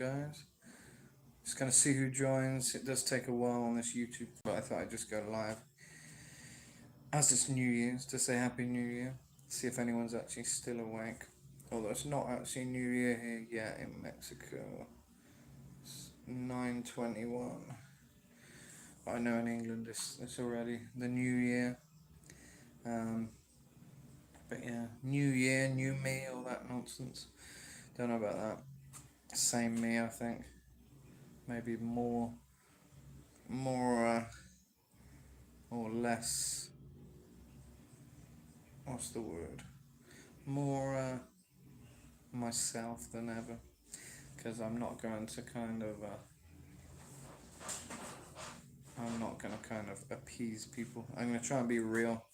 guys. Just gonna see who joins. It does take a while on this YouTube, but I thought I'd just go live as it's New Year's to say Happy New Year. See if anyone's actually still awake. Although it's not actually New Year here yet in Mexico. It's 9:21. I know in England it's already the New Year. Um, but yeah, New Year, new me, all that nonsense. Don't know about that. Same me, I think. Maybe more or less. What's the word? More myself than ever. Because I'm not going to kind of. I'm not going to kind of appease people. I'm going to try and be real,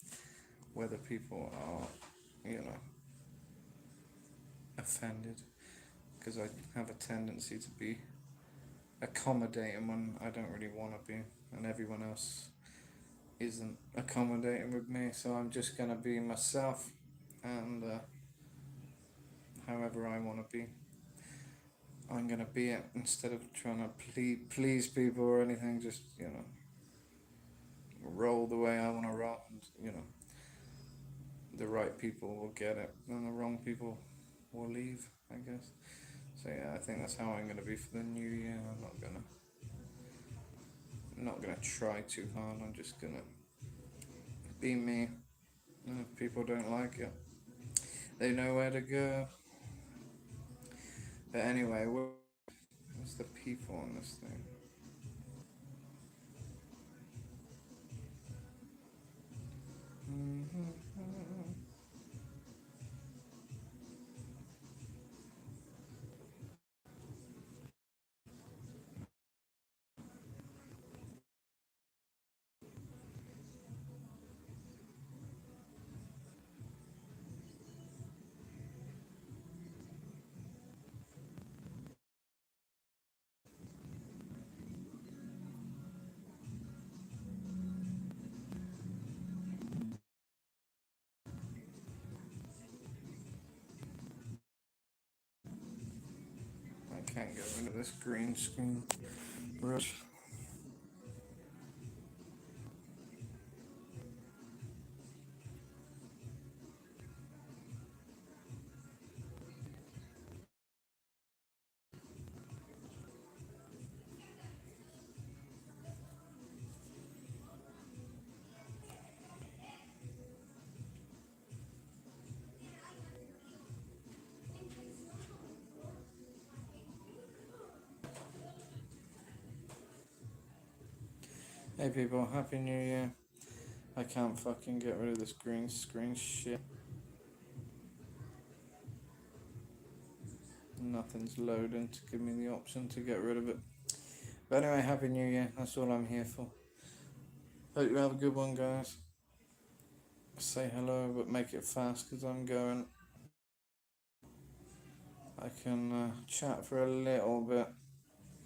whether people are, offended. Because I have a tendency to be accommodating when I don't really want to be, and everyone else isn't accommodating with me. So I'm just going to be myself, and however I want to be, I'm going to be it instead of trying to please people or anything. Just roll the way I want to roll, and the right people will get it, and the wrong people will leave, I guess. So yeah, I think that's how I'm gonna be for the new year. I'm not gonna try too hard. I'm just gonna be me. And if people don't like it, they know where to go. But anyway, what's the people on this thing? I can't get rid of this green screen. Rush. Hey people, Happy New Year. I can't fucking get rid of this green screen shit. Nothing's loading to give me the option to get rid of it. But anyway, Happy New Year. That's all I'm here for. Hope you have a good one, guys. Say hello, but make it fast because I'm going. I can chat for a little bit,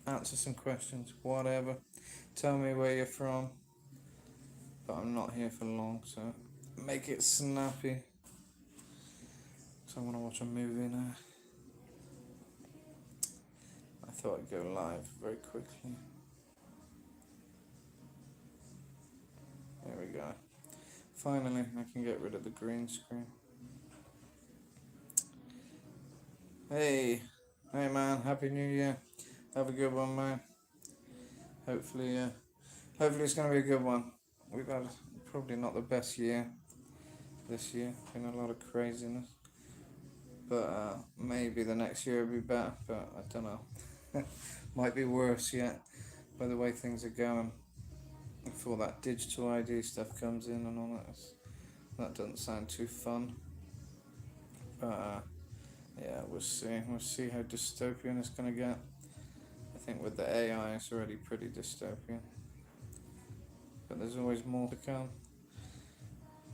answer some questions, whatever. Tell me where you're from. But I'm not here for long, so make it snappy. So I want to watch a movie now. I thought I'd go live very quickly. There we go. Finally, I can get rid of the green screen. Hey man, Happy New Year. Have a good one, man. Hopefully it's gonna be a good one. We've had probably not the best year this year. Been a lot of craziness, but maybe the next year will be better. But I don't know. Might be worse yet by the way things are going. Before that digital ID stuff comes in and all that, that doesn't sound too fun. But yeah, we'll see. We'll see how dystopian it's gonna get. I think with the AI, it's already pretty dystopian. But there's always more to come.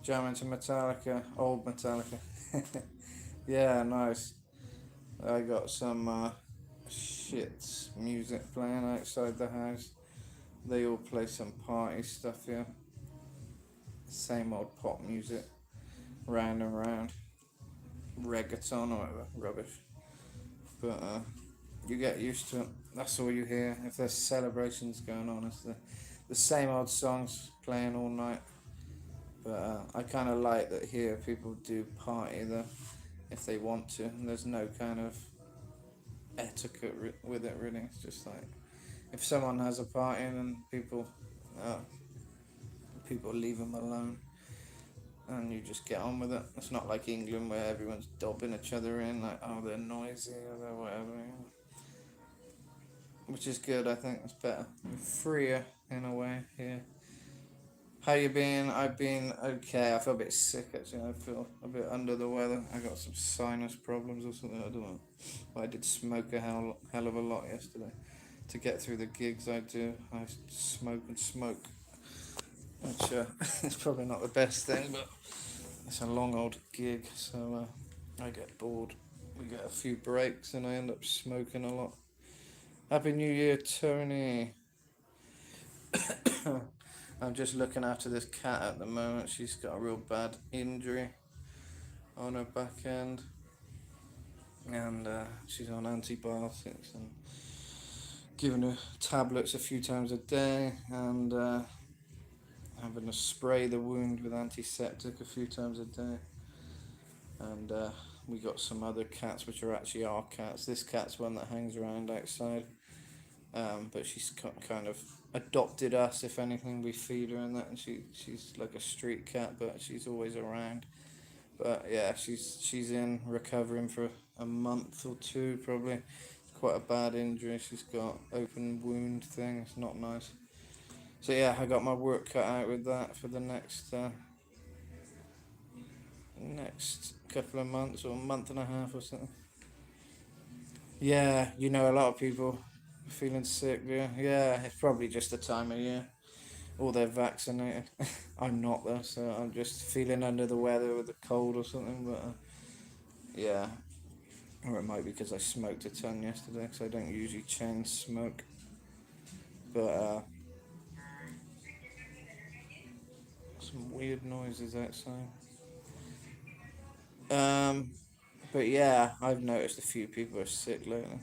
Jamming to Metallica, old Metallica. Yeah, nice. I got some shit music playing outside the house. They all play some party stuff here. Same old pop music, round and round. Reggaeton or whatever, rubbish. But You get used to it. That's all you hear. If there's celebrations going on, it's the same old songs playing all night. But I kind of like that here people do party though if they want to. And there's no kind of etiquette with it really. It's just like if someone has a party, then uh, people leave them alone, and you just get on with it. It's not like England where everyone's dobbing each other in, like oh they're noisy or they're whatever, you know. Which is good. I think it's better, freer in a way here. How you been? I've been okay. I feel a bit sick actually. I feel a bit under the weather. I got some sinus problems or something. I don't know. But I did smoke a hell of a lot yesterday. To get through the gigs I do, I smoke and smoke, which is probably not the best thing, but it's a long old gig, so I get bored. We get a few breaks, and I end up smoking a lot. Happy New Year, Tony. I'm just looking after this cat at the moment. She's got a real bad injury on her back end, and she's on antibiotics and giving her tablets a few times a day, and having to spray the wound with antiseptic a few times a day. And we got some other cats, which are actually our cats. This cat's one that hangs around outside, but she's kind of adopted us. If anything, we feed her and that, and she's like a street cat, but she's always around. But yeah, she's in recovering for a month or two probably. It's quite a bad injury. She's got open wound thing. It's not nice. So yeah, I got my work cut out with that for the next couple of months or a month and a half or something. Yeah, a lot of people feeling sick. Yeah, it's probably just the time of year. Or they're vaccinated. I'm not though, so I'm just feeling under the weather with a cold or something. But yeah, or it might be because I smoked a ton yesterday, because I don't usually chain smoke. But some weird noises outside. Um, but yeah, I've noticed a few people are sick lately.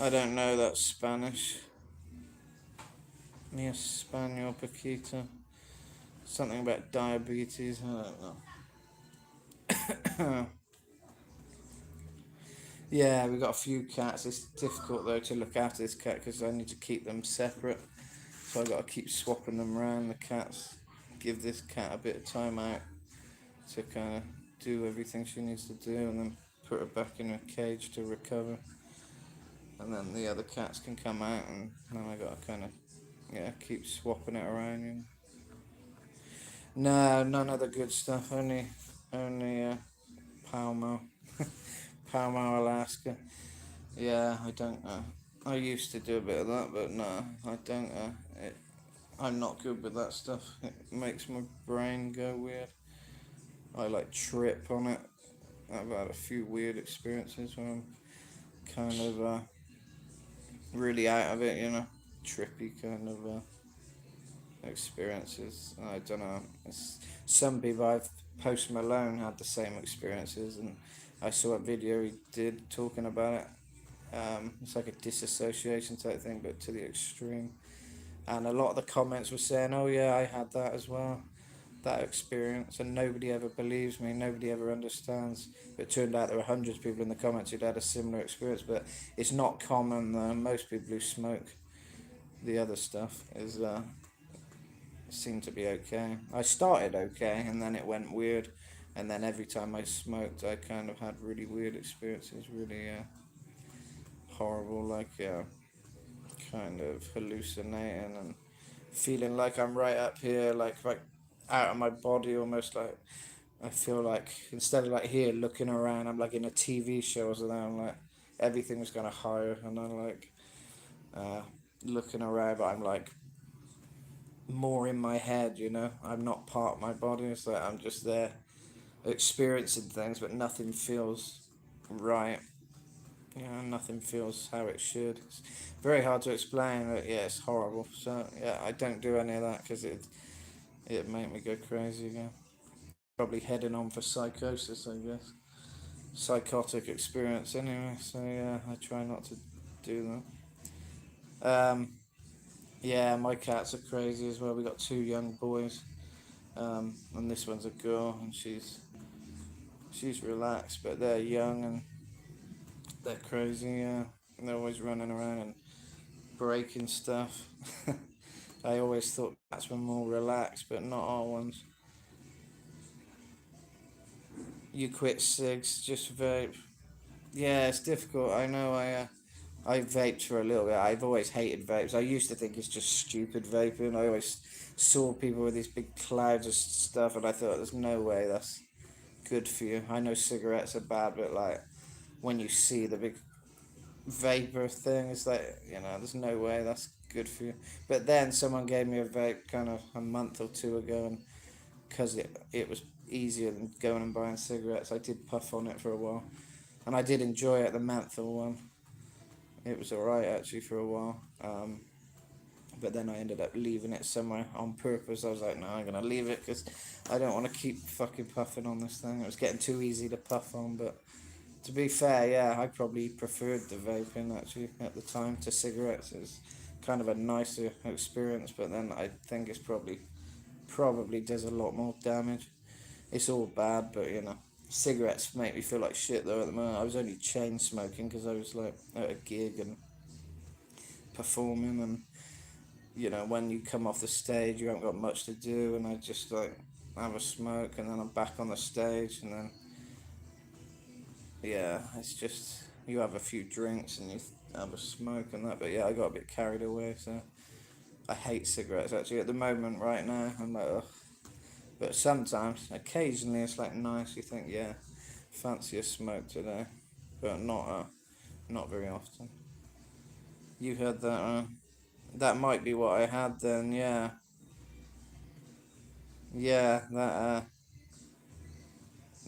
I don't know that Spanish. Mi Espanol Paquita. Something about diabetes. I don't know. Yeah, we got a few cats. It's difficult though to look after this cat because I need to keep them separate. So I got to keep swapping them around. The cats. Give this cat a bit of time out to kind of do everything she needs to do, and then put her back in her cage to recover. And then the other cats can come out, and then I got to kind of keep swapping it around. No, none of the good stuff. Only Palmo, Palmo, Alaska. Yeah, I don't. I used to do a bit of that, but no, I don't. I'm not good with that stuff. It makes my brain go weird. I like trip on it. I've had a few weird experiences where I'm kind of really out of it, trippy kind of experiences. I don't know. Some people, Post Malone had the same experiences, and I saw a video he did talking about it. It's like a disassociation type thing, but to the extreme. And a lot of the comments were saying, "Oh yeah, I had that as well, that experience," and nobody ever believes me. Nobody ever understands. But it turned out there were hundreds of people in the comments who'd had a similar experience. But it's not common. Most people who smoke the other stuff is seemed to be okay. I started okay, and then it went weird, and then every time I smoked, I kind of had really weird experiences, really horrible, like kind of hallucinating and feeling like I'm right up here, like out of my body, almost like I feel like instead of like here looking around, I'm like in a TV show or something. I'm like everything was kind of higher, and I'm like uh, looking around, but I'm like more in my head, I'm not part of my body. It's like I'm just there experiencing things, but nothing feels right. Nothing feels how it should. It's very hard to explain, but yeah, it's horrible. So yeah, I don't do any of that because it make me go crazy again. Probably heading on for psychosis, I guess. psychotic experience anyway. So yeah, I try not to do that. Yeah, my cats are crazy as well. We got two young boys, and this one's a girl, and she's relaxed, but they're young and they're crazy. Yeah, and they're always running around and breaking stuff. I always thought cats were more relaxed, but not our ones. You quit cigs, just vape. Yeah, it's difficult. I know. I vaped for a little bit. I've always hated vapes. I used to think it's just stupid vaping. I always saw people with these big clouds of stuff, and I thought there's no way that's good for you. I know cigarettes are bad, but like when you see the big vapor thing, it's like, there's no way that's good for you. But then someone gave me a vape kind of a month or two ago, and because it was easier than going and buying cigarettes, I did puff on it for a while, and I did enjoy it. The menthol one, it was alright actually for a while. But then I ended up leaving it somewhere on purpose. I was like, no, I'm gonna leave it because I don't want to keep fucking puffing on this thing. It was getting too easy to puff on. But to be fair, yeah, I probably preferred the vaping actually at the time to cigarettes. It's kind of a nicer experience, but then I think it's probably does a lot more damage. It's all bad, but cigarettes make me feel like shit though at the moment. I was only chain smoking because I was like at a gig and performing, and when you come off the stage, you haven't got much to do, and I just like have a smoke, and then I'm back on the stage, and then yeah, it's just you have a few drinks and you have a smoke and that. But yeah, I got a bit carried away, so I hate cigarettes actually at the moment right now. I'm like, ugh. But sometimes, occasionally, it's like nice. You think, yeah, fancy a smoke today, but not very often. You heard that? That might be what I had then. Yeah, yeah.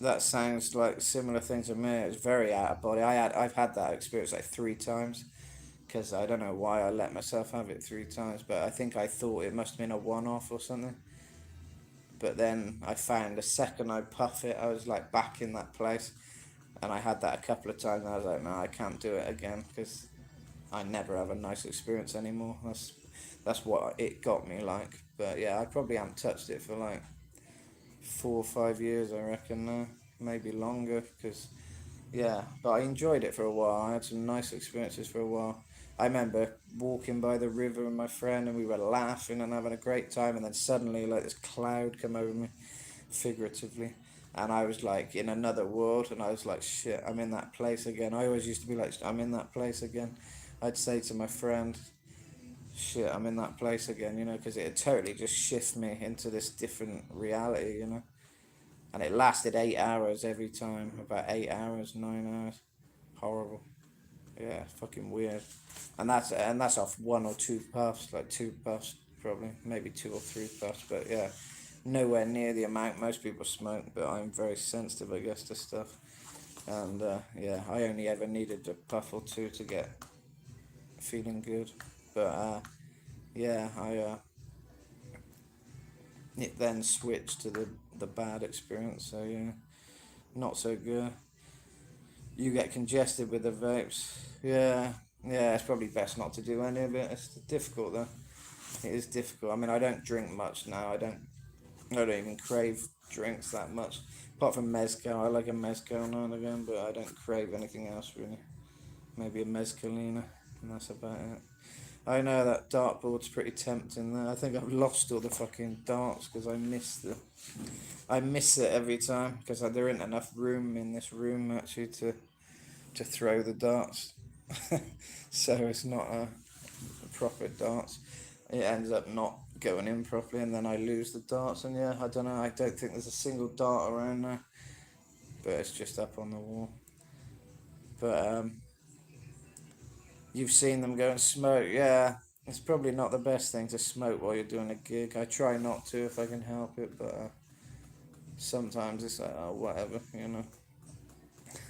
That sounds like similar thing to me. It's very out of body. I've had that experience like three times because I don't know why I let myself have it three times, but I think I thought it must have been a one off or something. But then I found the second I puff it, I was like back in that place, and I had that a couple of times, and I was like, no, I can't do it again because I never have a nice experience anymore. That's what it got me like. But yeah, I probably haven't touched it for like 4 or 5 years, I reckon now, maybe longer. Because yeah, but I enjoyed it for a while. I had some nice experiences for a while. I remember walking by the river with my friend, and we were laughing and having a great time, and then suddenly like this cloud come over me, figuratively, and I was like in another world, and I was like, shit, I'm in that place again. I always used to be like, I'm in that place again. I'd say to my friend, shit, I'm in that place again, because it totally just shift me into this different reality. And it lasted 8 hours every time, about 8 hours, 9 hours. Horrible. Yeah, fucking weird. And that's off one or two puffs, like two puffs probably, maybe two or three puffs, but yeah, nowhere near the amount most people smoke. But I'm very sensitive, I guess, to stuff, and yeah, I only ever needed a puff or two to get feeling good. But yeah, I it then switched to the bad experience. So yeah, not so good. You get congested with the vapes. Yeah, yeah. It's probably best not to do any of it. It's difficult though. It is difficult. I mean, I don't drink much now. I don't even crave drinks that much. Apart from mezcal, I like a mezcal now and again, but I don't crave anything else really. Maybe a mezcalina, and that's about it. I know that dartboard's pretty tempting there. I think I've lost all the fucking darts because I miss it every time because there isn't enough room in this room actually to throw the darts. So it's not a proper darts. It ends up not going in properly, and then I lose the darts. And yeah, I don't know. I don't think there's a single dart around there, but it's just up on the wall. But you've seen them go and smoke. Yeah, it's probably not the best thing to smoke while you're doing a gig. I try not to if I can help it, but sometimes it's like, oh, whatever.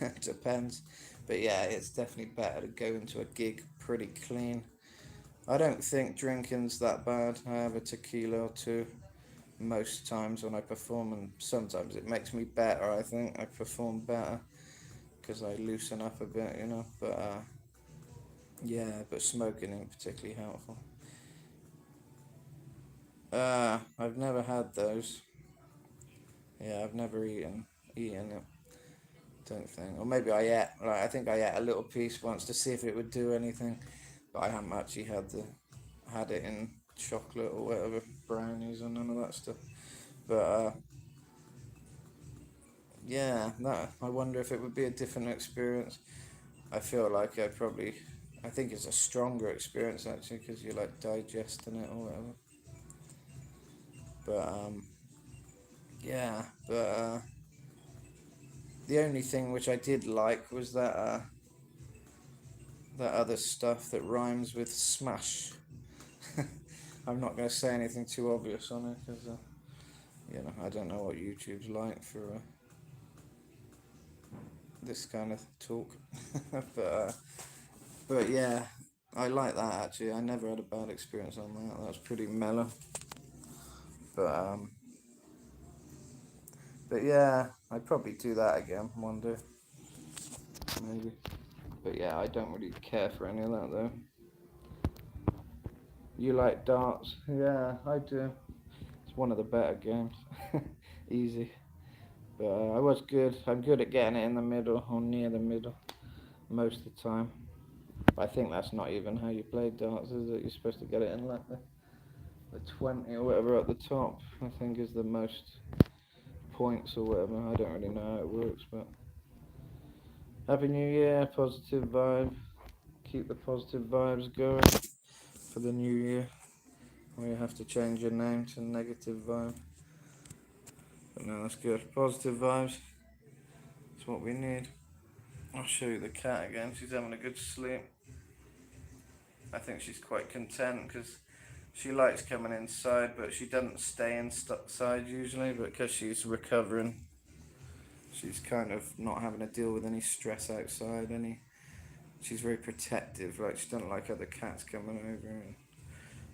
It depends. But yeah, it's definitely better to go into a gig pretty clean. I don't think drinking's that bad. I have a tequila or two most times when I perform, and sometimes it makes me better. I think I perform better. because I loosen up a bit, you know. But yeah, but smoking ain't particularly helpful. I've never had those. Yeah, I've never eaten it. Don't think, or maybe I ate. Like, I think I ate a little piece once to see if it would do anything, but I haven't actually had it in chocolate or whatever, brownies or none of that stuff. But yeah, that I wonder if it would be a different experience. I feel like I think it's a stronger experience actually because you're like digesting it or whatever. But yeah, but the only thing which I did like was that other stuff that rhymes with smash. I'm not going to say anything too obvious on it because you know, I don't know what YouTube's like for this kind of talk. but but yeah, I like that actually. I never had a bad experience on that. That was pretty mellow. But but yeah, I'd probably do that again one day, maybe. But yeah, I don't really care for any of that though. You like darts? Yeah, I do. It's one of the better games. Easy. But I was good. I'm good at getting it in the middle or near the middle most of the time. But I think that's not even how you play darts, is it? You're supposed to get it in like the 20 or whatever at the top, I think is the most points or whatever. I don't really know how it works, but Happy New Year, positive vibe. Keep the positive vibes going for the new year. Or you have to change your name to negative vibe. But no, that's good. Positive vibes. That's what we need. I'll show you the cat again. She's having a good sleep. I think she's quite content because she likes coming inside, but she doesn't stay inside usually. But because she's recovering, she's kind of not having to deal with any stress outside. She's very protective. Like, she doesn't like other cats coming over and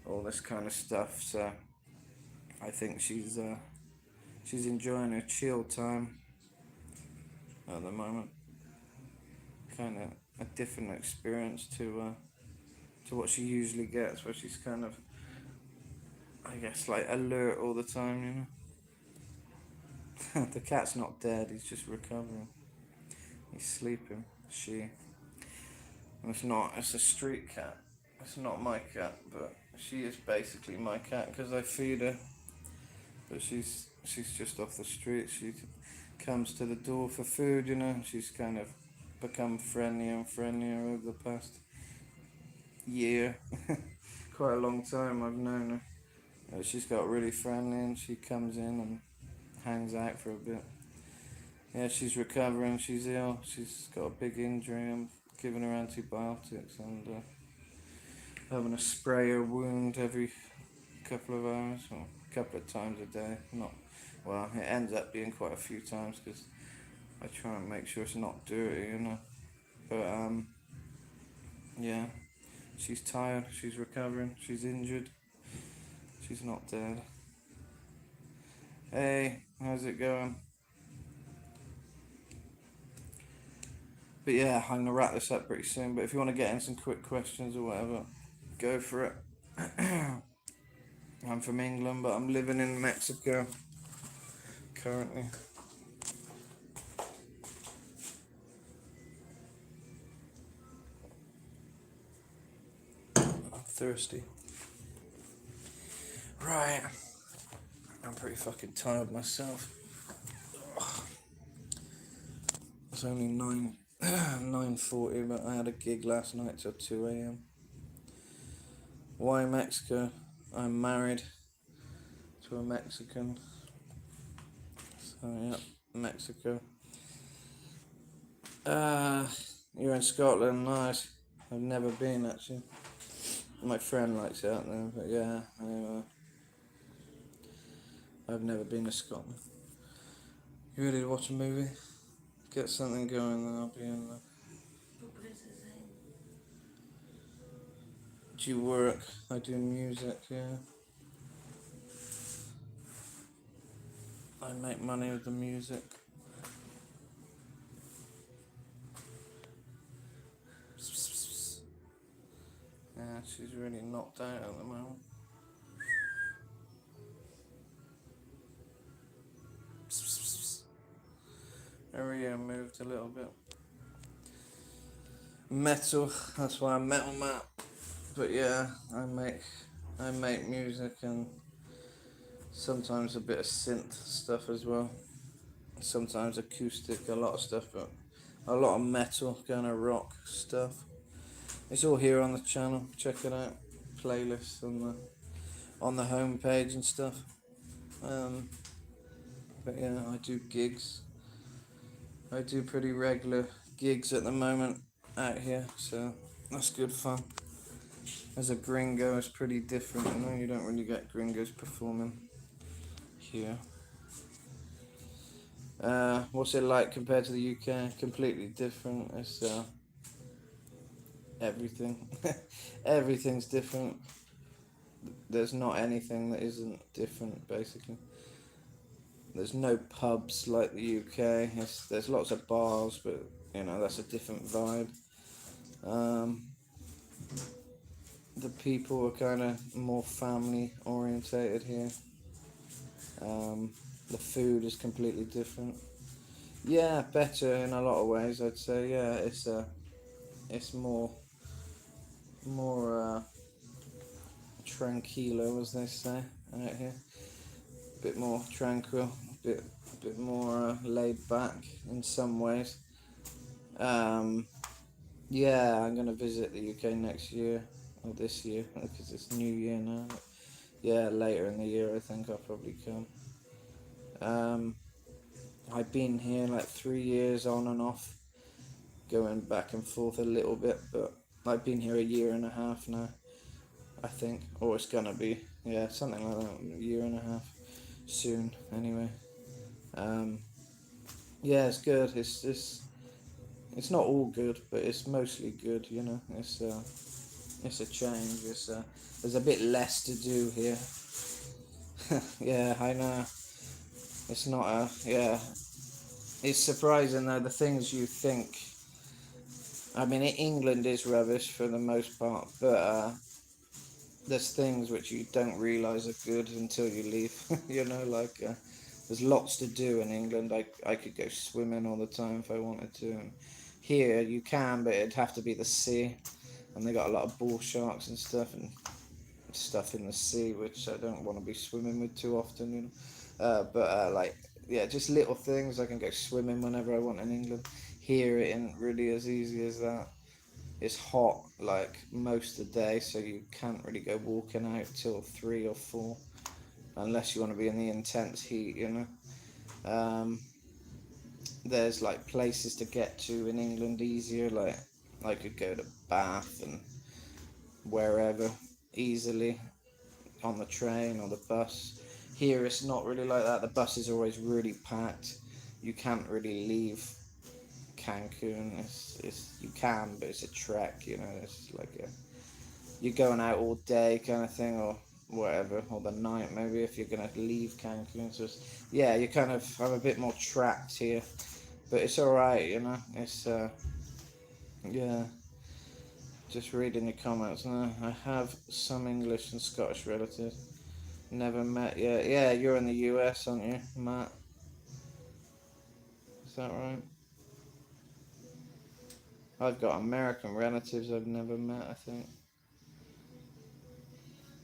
all this kind of stuff. So I think she's enjoying her chill time at the moment. Kind of a different experience to what she usually gets, where she's kind of, I guess, like alert all the time, you know. The cat's not dead, he's just recovering. He's sleeping. It's a street cat. It's not my cat, but she is basically my cat because I feed her. But she's just off the street. She comes to the door for food, you know. She's kind of become friendlier and friendlier over the past year. Quite a long time I've known her. She's got really friendly and she comes in and hangs out for a bit. Yeah, she's recovering. She's ill. She's got a big injury. I'm giving her antibiotics and having to spray her wound every couple of hours or a couple of times a day. Not well. It ends up being quite a few times because I try and make sure it's not dirty, you know. But yeah, she's tired. She's recovering. She's injured. She's not dead. Hey, how's it going? But yeah, I'm gonna wrap this up pretty soon. But if you want to get in some quick questions or whatever, go for it. I'm from England, but I'm living in Mexico currently. I'm thirsty. Right. I'm pretty fucking tired myself. It's only 9:40, but I had a gig last night till 2 a.m. Why Mexico? I'm married to a Mexican. So yeah, Mexico. You're in Scotland, nice. I've never been actually. My friend likes it out there, but yeah, I've never been to Scotland. You ready to watch a movie? Get something going, then I'll be in there. Do you work? I do music, yeah. I make money with the music. Yeah, she's really knocked out at the moment. Area moved a little bit. Metal, that's why I'm Metal Matt. But yeah, I make music and sometimes a bit of synth stuff as well. Sometimes acoustic, a lot of stuff, but a lot of metal, kind of rock stuff. It's all here on the channel. Check it out. Playlists on the homepage and stuff. Um, but yeah, I do gigs. I do pretty regular gigs at the moment out here, so that's good fun. As a gringo, it's pretty different. You know, you don't really get gringos performing here. What's it like compared to the UK? Completely different. It's everything. Everything's different. There's not anything that isn't different, basically. There's no pubs like the UK. There's lots of bars, but you know that's a different vibe. Um, the people are kind of more family orientated here. The food is completely different. Yeah, better in a lot of ways, I'd say. Yeah, it's more tranquilo, as they say out here. Bit more tranquil, bit more laid back in some ways. Um, yeah, I'm gonna visit the UK next year or this year because it's New Year now. Yeah, later in the year I think I'll probably come. Um, I've been here like 3 years on and off, going back and forth a little bit, but I've been here a year and a half now, I think, or it's gonna be, yeah, something like that, a year and a half soon. Anyway, um, yeah, it's good. It's not all good, but it's mostly good. You know, it's a change. There's a bit less to do here. Yeah, I know. It's not a yeah. It's surprising though the things you think. I mean, England is rubbish for the most part, but there's things which you don't realise are good until you leave. You know, like there's lots to do in England. I could go swimming all the time if I wanted to. And here you can, but it'd have to be the sea, and they got a lot of bull sharks and stuff in the sea, which I don't want to be swimming with too often. You know, but like yeah, just little things. I can go swimming whenever I want in England. Here it isn't really as easy as that. It's hot like most of the day, so you can't really go walking out till 3 or 4 unless you want to be in the intense heat, you know. There's like places to get to in England easier, like I could go to Bath and wherever easily on the train or the bus. Here it's not really like that. The bus is always really packed. You can't really leave Cancun. It's you can, but it's a trek. You know, it's like you're going out all day kind of thing, or whatever, or the night maybe if you're gonna leave Cancun. So yeah, you kind of I'm a bit more trapped here, but it's all right. You know, it's yeah. Just reading your comments. No, I have some English and Scottish relatives. Never met yet. Yeah, you're in the US, aren't you, Matt? Is that right? I've got American relatives I've never met, I think.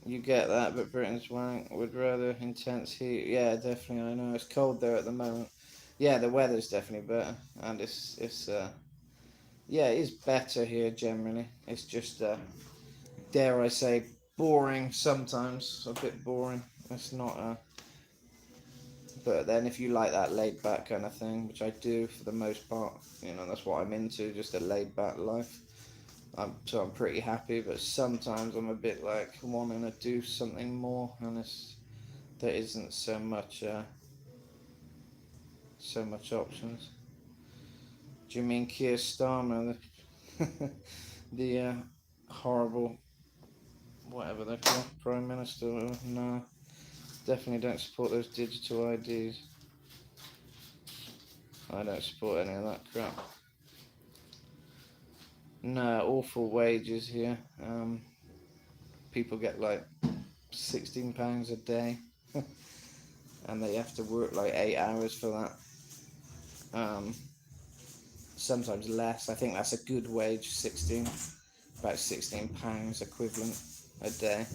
You get that, but Britain's wank would rather intense heat. Yeah, definitely. I know it's cold there at the moment. Yeah, the weather's definitely better, and it's yeah, it is better here generally. It's just dare I say boring sometimes, a bit boring. It's not but then if you like that laid back kind of thing, which I do for the most part, you know, that's what I'm into, just a laid back life. So I'm pretty happy, but sometimes I'm a bit like wanting to do something more, and there isn't so much options. Do you mean Keir Starmer, the, the horrible whatever they're called, Prime Minister? No, definitely don't support those digital IDs. I don't support any of that crap. No, awful wages here. people get like £16 a day, and they have to work like 8 hours for that. Sometimes less. I think that's a good wage. About £16 equivalent a day.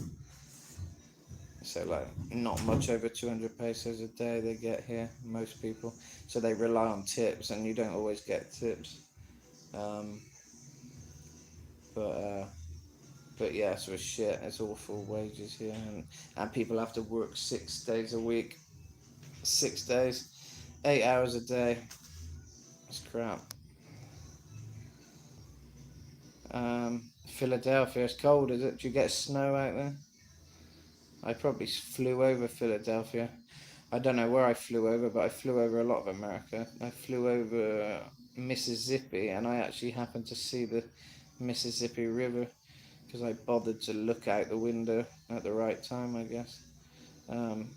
So like not much over 200 pesos a day they get here, most people. So they rely on tips, and you don't always get tips. Um, but uh, but yeah, so it's shit. It's awful wages here, and people have to work 6 days a week, 6 days, 8 hours a day. It's crap. Philadelphia, it's cold, is it? Do you get snow out there? I probably flew over Philadelphia. I don't know where I flew over, but I flew over a lot of America. I flew over Mississippi, and I actually happened to see the Mississippi River because I bothered to look out the window at the right time, I guess. Um,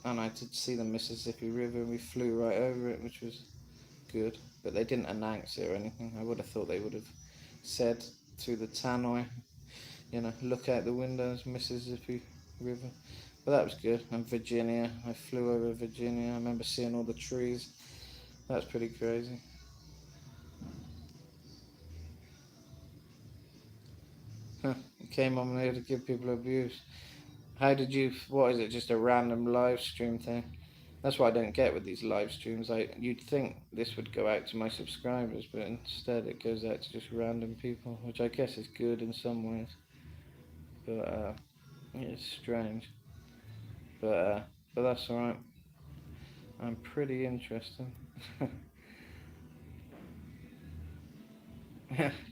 and I did see the Mississippi River. We flew right over it, which was good. But they didn't announce it or anything. I would have thought they would have said through the tannoy, look out the windows, Mississippi River. But that was good. And Virginia, I flew over Virginia. I remember seeing all the trees. That's pretty crazy. Came on here to give people abuse. What is it, just a random live stream thing? That's what I don't get with these live streams. You'd think this would go out to my subscribers, but instead it goes out to just random people, which I guess is good in some ways. But it's strange. But that's alright. I'm pretty interested.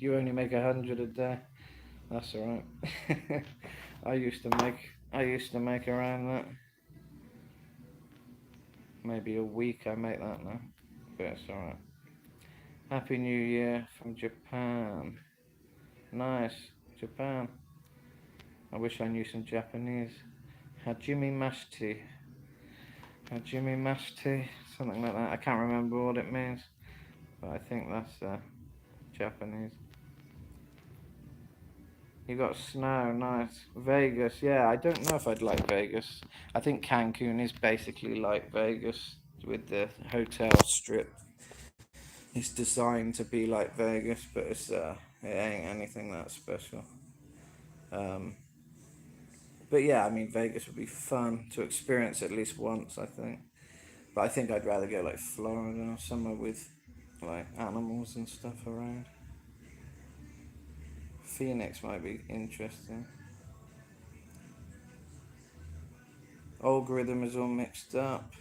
You only make 100 a day. That's alright. I used to make around that. Maybe a week I make that now. But it's alright. Happy New Year from Japan. Nice. Japan. I wish I knew some Japanese. Hajime Mashite. Hajime Mashite. Something like that. I can't remember what it means. But I think that's Japanese. You got snow, nice. Vegas, yeah, I don't know if I'd like Vegas. I think Cancun is basically like Vegas with the hotel strip. It's designed to be like Vegas, but it ain't anything that special. Um, but yeah, I mean, Vegas would be fun to experience at least once, I think. But I think I'd rather go like Florida or somewhere with like animals and stuff around. Phoenix might be interesting. Algorithm is all mixed up.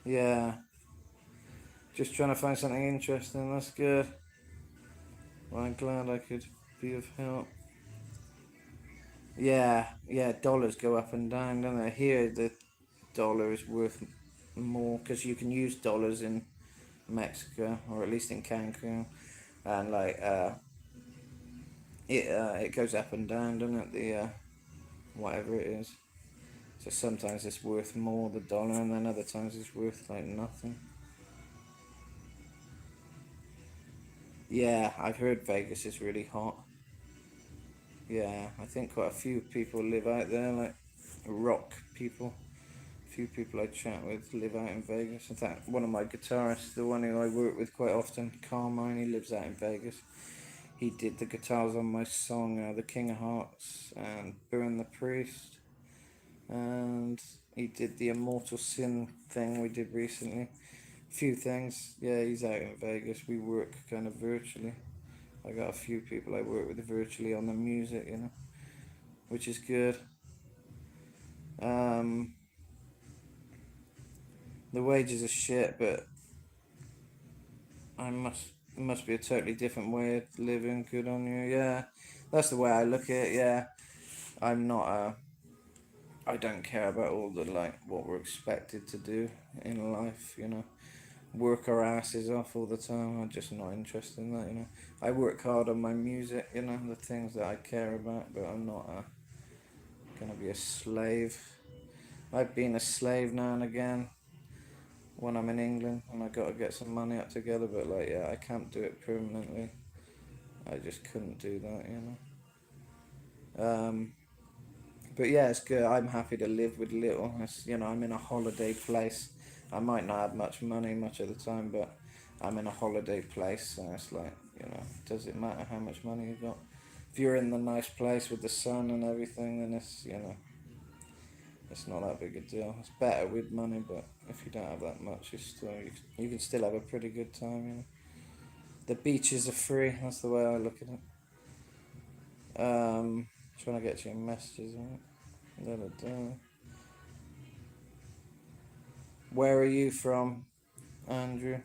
Yeah, just trying to find something interesting. That's good. Well, I'm glad I could be of help. Yeah, yeah. Dollars go up and down, don't they? Here, the dollar is worth more because you can use dollars in Mexico or at least in Cancun, and like it goes up and down, doesn't it? The whatever it is. So sometimes it's worth more the dollar, and then other times it's worth like nothing. Yeah, I've heard Vegas is really hot. Yeah, I think quite a few people live out there, like rock people. A few people I chat with live out in Vegas. In fact, one of my guitarists, the one who I work with quite often, Carmine, he lives out in Vegas. He did the guitars on my song, The King of Hearts and Burn the Priest. And he did the Immortal Sin thing we did recently. A few things. Yeah, he's out in Vegas. We work kind of virtually. I got a few people I work with virtually on the music, which is good. Um, the wages are shit, but I must be a totally different way of living. Good on you. Yeah, that's the way I look at it. Yeah, I'm not. I don't care about all the like what we're expected to do in life. Work our asses off all the time. I'm just not interested in that. I work hard on my music. The things that I care about, but I'm not gonna be a slave. I've been a slave now and again when I'm in England and I gotta get some money up together, but like, yeah, I can't do it permanently. I just couldn't do that. But yeah, it's good. I'm happy to live with little. I'm in a holiday place. I might not have much money much of the time, but I'm in a holiday place, so it's like, does it matter how much money you got? If you're in the nice place with the sun and everything, then it's not that big a deal. It's better with money, but if you don't have that much, you can still have a pretty good time. The beaches are free. That's the way I look at it. Trying to get your messages. Right? Da, da, da. Where are you from, Andrew?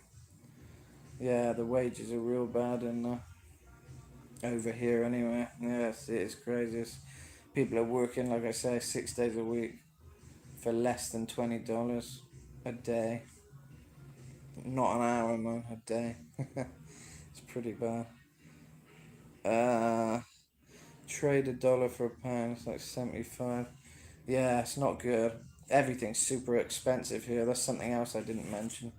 Yeah, the wages are real bad in over here anyway. Yes, it is crazy. People are working, like I say, 6 days a week for less than $20 a day. Not an hour, man, a day. It's pretty bad. Uh, Trade a dollar for a pound. It's like 75. Yeah, it's not good. Everything's super expensive here. That's something else I didn't mention.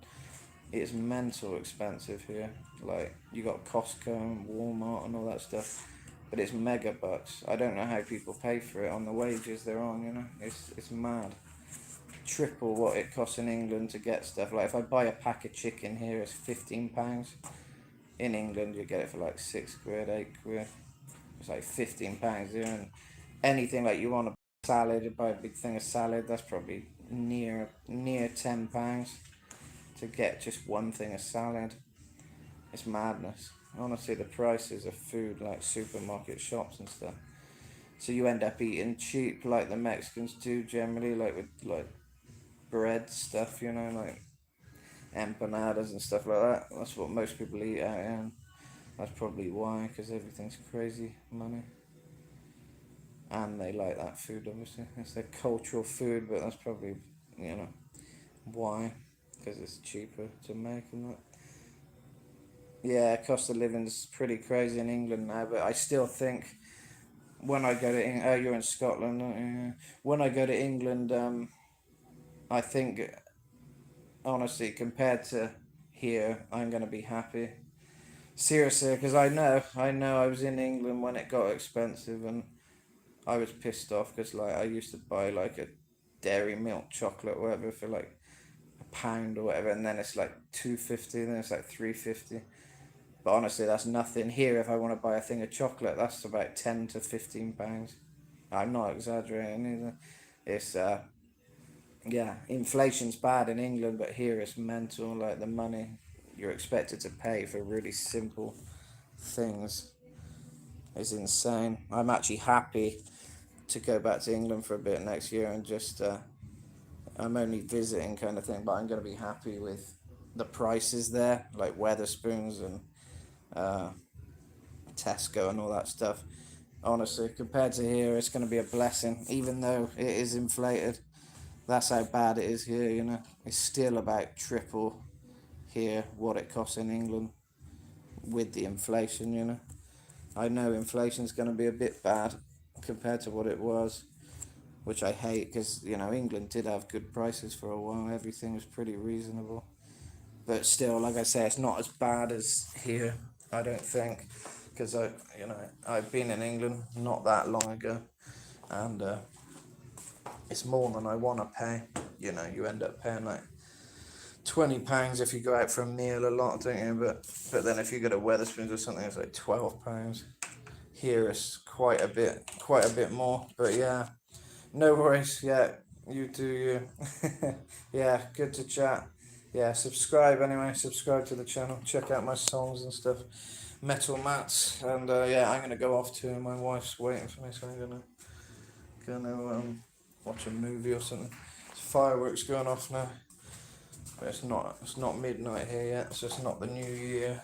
It's mental expensive here. Like, you got Costco and Walmart and all that stuff, but it's mega bucks. I don't know how people pay for it on the wages they're on. It's mad. Triple what it costs in England to get stuff. Like, if I buy a pack of chicken here, it's £15. In England, you get it for like 6 quid, 8 quid. It's like £15 here, and anything like you want a salad, you buy a big thing of salad, that's probably near £10 to get just one thing of salad. It's madness. Honestly, the prices of food, like supermarket shops and stuff. So you end up eating cheap, like the Mexicans do generally, like with like bread stuff, like empanadas and stuff like that. That's what most people eat out here. And that's probably why, because everything's crazy money. And they like that food, obviously. It's their cultural food, but that's probably, why. Because it's cheaper to make and that. Yeah, cost of living's pretty crazy in England now, but I still think when I go to you're in Scotland, aren't you? When I go to England, I think honestly, compared to here, I'm gonna be happy. Seriously, because I know, I was in England when it got expensive, and I was pissed off because like I used to buy like a dairy milk chocolate or whatever for like a pound or whatever, and then it's like 2.50, then it's like 3.50. But honestly, that's nothing here. If I want to buy a thing of chocolate, that's about £10 to £15. I'm not exaggerating either. It's yeah, inflation's bad in England, but here it's mental. Like the money you're expected to pay for really simple things is insane. I'm actually happy to go back to England for a bit next year and just I'm only visiting kind of thing, but I'm going to be happy with the prices there, like Weatherspoons and uh, Tesco and all that stuff. Honestly, compared to here, it's going to be a blessing, even though it is inflated. That's how bad it is here. It's still about triple here what it costs in England with the inflation. I know inflation's going to be a bit bad compared to what it was, which I hate because, England did have good prices for a while. Everything was pretty reasonable. But still, like I say, it's not as bad as here, I don't think. Because I've been in England not that long ago, and it's more than I want to pay. You end up paying like £20 if you go out for a meal a lot, don't you? But then if you go to Weatherspoons or something, it's like £12. Here it's quite a bit more. But yeah, no worries. Yeah, you do you. Yeah, good to chat. Yeah, subscribe anyway. Subscribe to the channel. Check out my songs and stuff. Metal Mats, and yeah, I'm gonna go off too. My wife's waiting for me, so I'm gonna watch a movie or something. It's fireworks going off now, but it's not midnight here yet, so it's not the new year.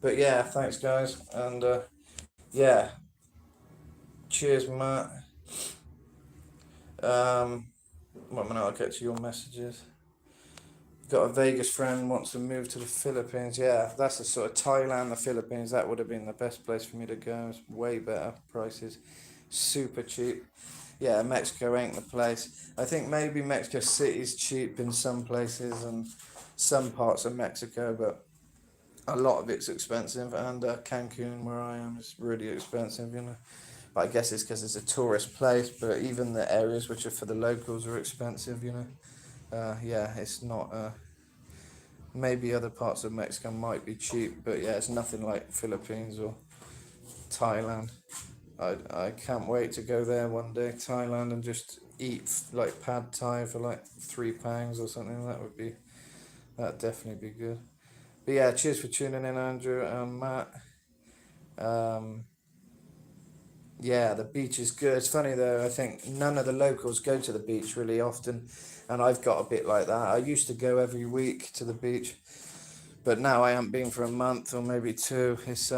But yeah, thanks guys, and yeah, cheers, Matt. Um, 1 minute, I'll get to your messages. Got a Vegas friend wants to move to the Philippines. Yeah, that's the sort of Thailand, the Philippines. That would have been the best place for me to go. It's way better prices, super cheap. Yeah, Mexico ain't the place. I think maybe Mexico City's cheap in some places and some parts of Mexico, but a lot of it's expensive. And Cancun, where I am, is really expensive. but I guess it's because it's a tourist place. But even the areas which are for the locals are expensive, yeah, it's not. Maybe other parts of Mexico might be cheap, but yeah, it's nothing like Philippines or Thailand. I can't wait to go there one day, Thailand, and just eat like pad thai for like £3 or something. That'd definitely be good. But yeah, cheers for tuning in, Andrew and Matt. Um, yeah, the beach is good. It's funny though, I think none of the locals go to the beach really often, and I've got a bit like that. I used to go every week to the beach, but now I haven't been for a month or maybe two. It's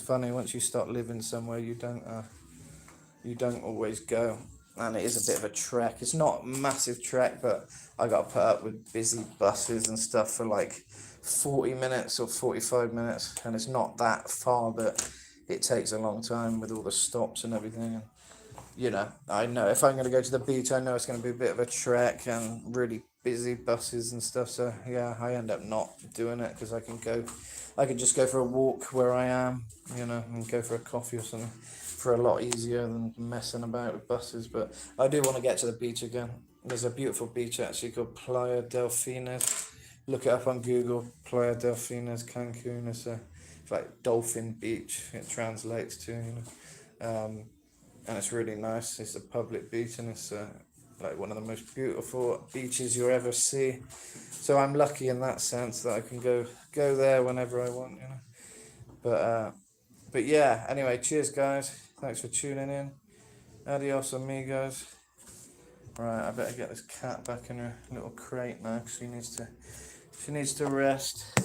funny once you start living somewhere, you don't always go, and it is a bit of a trek. It's not a massive trek, but I got to put up with busy buses and stuff for like 40 minutes or 45 minutes, and it's not that far, but it takes a long time with all the stops and everything. And I know if I'm going to go to the beach, I know it's going to be a bit of a trek and really busy buses and stuff. So yeah, I end up not doing it because I can just go for a walk where I am, and go for a coffee or something for a lot easier than messing about with buses. But I do want to get to the beach again. There's a beautiful beach actually called Playa del Fines. Look it up on Google. Playa del Fines, Cancun. It's like dolphin beach. It translates to. And it's really nice. It's a public beach, and it's like one of the most beautiful beaches you'll ever see. So I'm lucky in that sense that I can go there whenever I want. But yeah. Anyway, cheers, guys. Thanks for tuning in. Adios, amigos. Right, I better get this cat back in her little crate now because she needs to rest.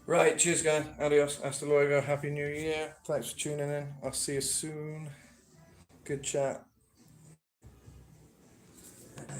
Right, cheers, guys. Adios. Hasta luego. Happy New Year. Thanks for tuning in. I'll see you soon. Good chat.